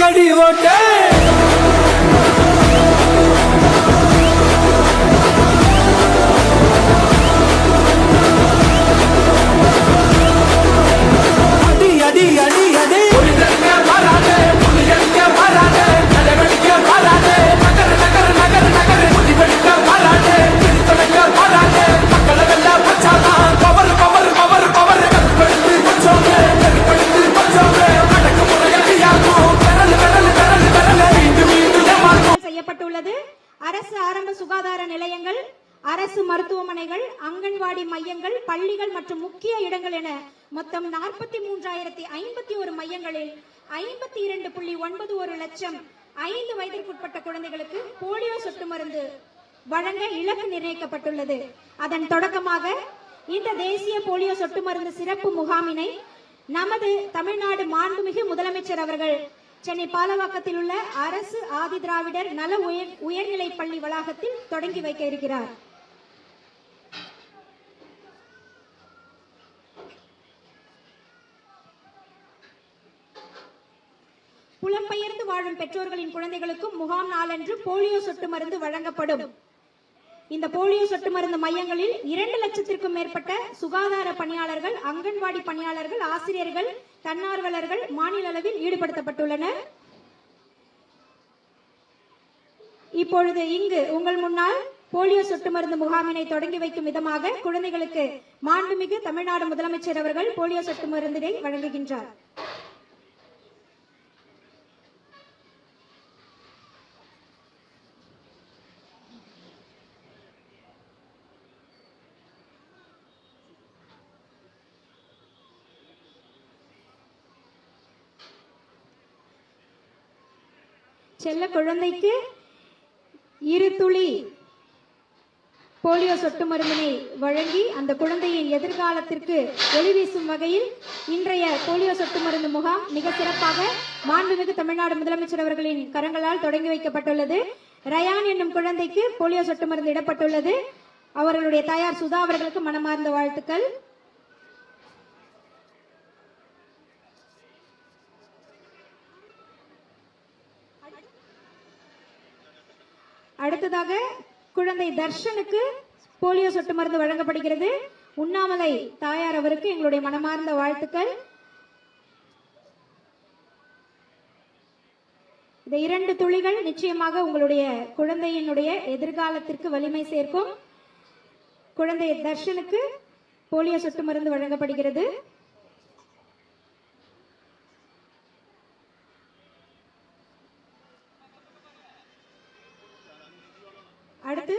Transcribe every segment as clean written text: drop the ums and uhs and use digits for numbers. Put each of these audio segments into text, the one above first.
கடி ஓட்ட அடி அடி அடி அடி அரசு ஆரம்ப சுகாதார நிலையங்கள், அரசு மருத்துவமனைகள், அங்கன்வாடி மையங்கள், பள்ளிகள் மற்றும் முக்கிய இடங்கள் என மொத்தம் 43,051 மையங்களில் 52.91 லட்சம் 5 வயதிற்குட்பட்ட குழந்தைகளுக்கு போலியோ சொட்டு மருந்து வழங்க இலக்கு நிர்ணயிக்கப்பட்டுள்ளது. அதன் தொடக்கமாக இந்த தேசிய போலியோ சொட்டு மருந்து சிறப்பு முகாமினை நமது தமிழ்நாடு மாண்புமிகு முதலமைச்சர் அவர்கள் சென்னை பாலவாக்கத்தில் உள்ள அரசு ஆதி திராவிடர் நல உயர்நிலை பள்ளி வளாகத்தில் தொடங்கி வைக்க இருக்கிறார். புலம்பெயர்ந்து வாழும் பெற்றோர்களின் குழந்தைகளுக்கும் முகாம் நாளன்று போலியோ சொட்டு மருந்து வழங்கப்படும். இந்த போலியோ சொட்டு மருந்து மையங்களில் 2 லட்சத்திற்கும் மேற்பட்ட சுகாதார பணியாளர்கள், அங்கன்வாடி பணியாளர்கள், ஆசிரியர்கள், தன்னார்வலர்கள் மாநில அளவில் ஈடுபடுத்தப்பட்டுள்ளனர். இப்பொழுது இங்கு உங்கள் முன்னால் போலியோ சொட்டு மருந்து முகாமினை தொடங்கி வைக்கும் விதமாக குழந்தைகளுக்கு மாண்புமிகு தமிழ்நாடு முதலமைச்சர் அவர்கள் போலியோ சொட்டு மருந்தினை வழங்குகின்றார். செல்ல குழந்தைக்கு 2 துளி போலியோ சொட்டு மருந்தினை வழங்கி அந்த குழந்தையின் எதிர்காலத்திற்கு ஒளி வீசும் வகையில் இன்றைய போலியோ சொட்டு மருந்து முகாம் மிக சிறப்பாக மாண்புமிகு தமிழ்நாடு முதலமைச்சர் அவர்களின் கரங்களால் தொடங்கி வைக்கப்பட்டுள்ளது. ரயான் என்னும் குழந்தைக்கு போலியோ சொட்டு மருந்து இடப்பட்டுள்ளது. அவர்களுடைய தாயார் சுதா அவர்களுக்கு மனமார்ந்த வாழ்த்துக்கள். அடுத்ததாக குழந்தை தர்ஷனுக்கு போலியோ சொட்டு மருந்து வழங்கப்படுகிறது. உண்ணாமலை தாயார் அவருக்கு எங்களுடைய மனமார்ந்த வாழ்த்துக்கள். இந்த 2 துளிகள் நிச்சயமாக உங்களுடைய குழந்தையினுடைய எதிர்காலத்திற்கு வலிமை சேர்க்கும். குழந்தை தர்ஷனுக்கு போலியோ சொட்டு மருந்து வழங்கப்படுகிறது. அடுத்து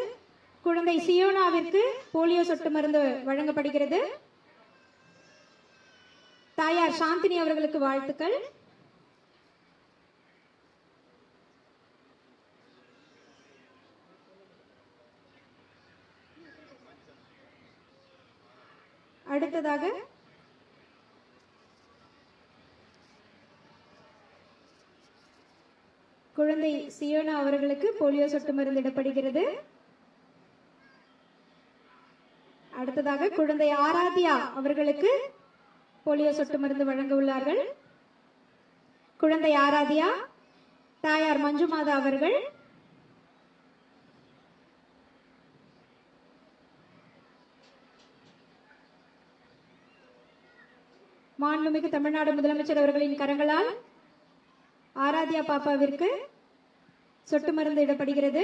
குழந்தை சியோனாவிற்கு போலியோ சொட்டு மருந்து வழங்கப்படுகிறது. தாயார் சாந்தினி அவர்களுக்கு வாழ்த்துக்கள். அடுத்ததாக குழந்தை சியோனா அவர்களுக்கு போலியோ சொட்டு மருந்து இடப்படுகிறது. அடுத்ததாக குழந்தை ஆராத்யா அவர்களுக்கு போலியோ சொட்டு மருந்து வழங்க உள்ளார்கள். குழந்தை ஆராத்யா, தாயார் மஞ்சுமாதா அவர்கள். மாண்புமிகு தமிழ்நாடு முதலமைச்சர் அவர்களின் கரங்களால் ஆராத்யா பாப்பாவிற்கு சொட்டு மருந்து இடப்படுகிறது.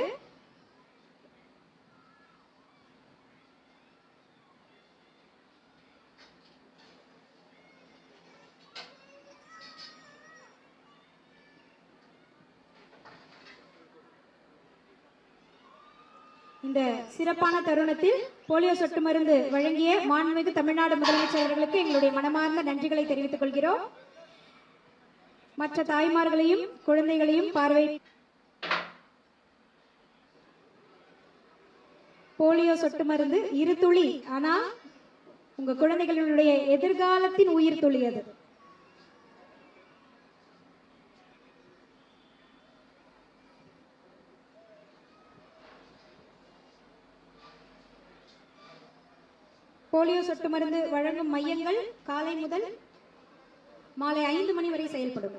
இந்த சிறப்பான தருணத்தில் போலியோ சொட்டு மருந்து வழங்கிய மாண்புமிகு தமிழ்நாடு முதலமைச்சர் அவர்களுக்கு எங்களுடைய மனமார்ந்த நன்றிகளை தெரிவித்துக் கொள்கிறோம். மற்ற தாய்மார்களையும் குழந்தைகளையும் பார்வை போலியோ சொட்டு மருந்து 2 துளி, ஆனா உங்க குழந்தைகளுடைய எதிர்காலத்தின் உயிர் துளி அது. போலியோ சொட்டு மருந்து வழங்கும் மையங்கள் காலை முதல் மாலை 5 மணி வரை செயல்படும்.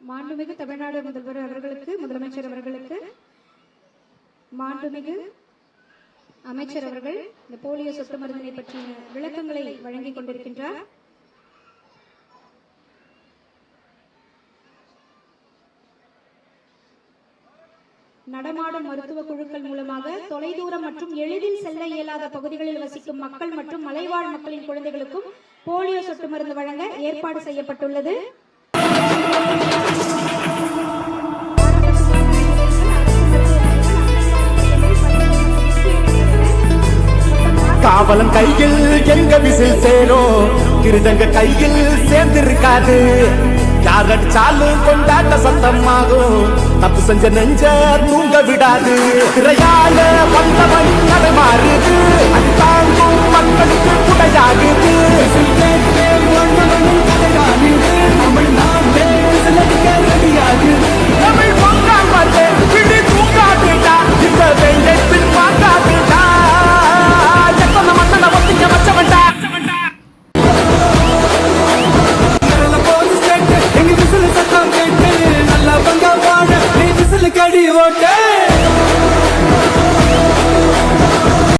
மாண்புமிகு தமிழ்நாடு முதல்வர் அவர்களுக்கு, முதலமைச்சர் அவர்களுக்கு, மாண்புமிகு அமைச்சர் அவர்கள் இந்த போலியோ சொட்டு மருந்தினை பற்றிய விளக்கங்களை வழங்கிக் கொண்டிருக்கின்றார். நடமாடும் மருத்துவ குழுக்கள் மூலமாக தொலைதூரம் மற்றும் எளிதில் செல்ல இயலாத பகுதிகளில் வசிக்கும் மக்கள் மற்றும் மலைவாழ் மக்களின் குழந்தைகளுக்கும் போலியோ சொட்டு மருந்து வழங்க ஏற்பாடு செய்யப்பட்டுள்ளது. காவலன் கையில் எங்க விசில் சேரும், கிருதங்க கையில் சேர்ந்திருக்காது. யார் அடிச்சாலும் கொண்டாட்ட சத்தமாகும், தப்பு செஞ்ச நெஞ்ச தூங்க விடாது. திரையால வந்தவன் நடமாறுது, அது தாங்கும் மக்களுக்கு குடையாகுது.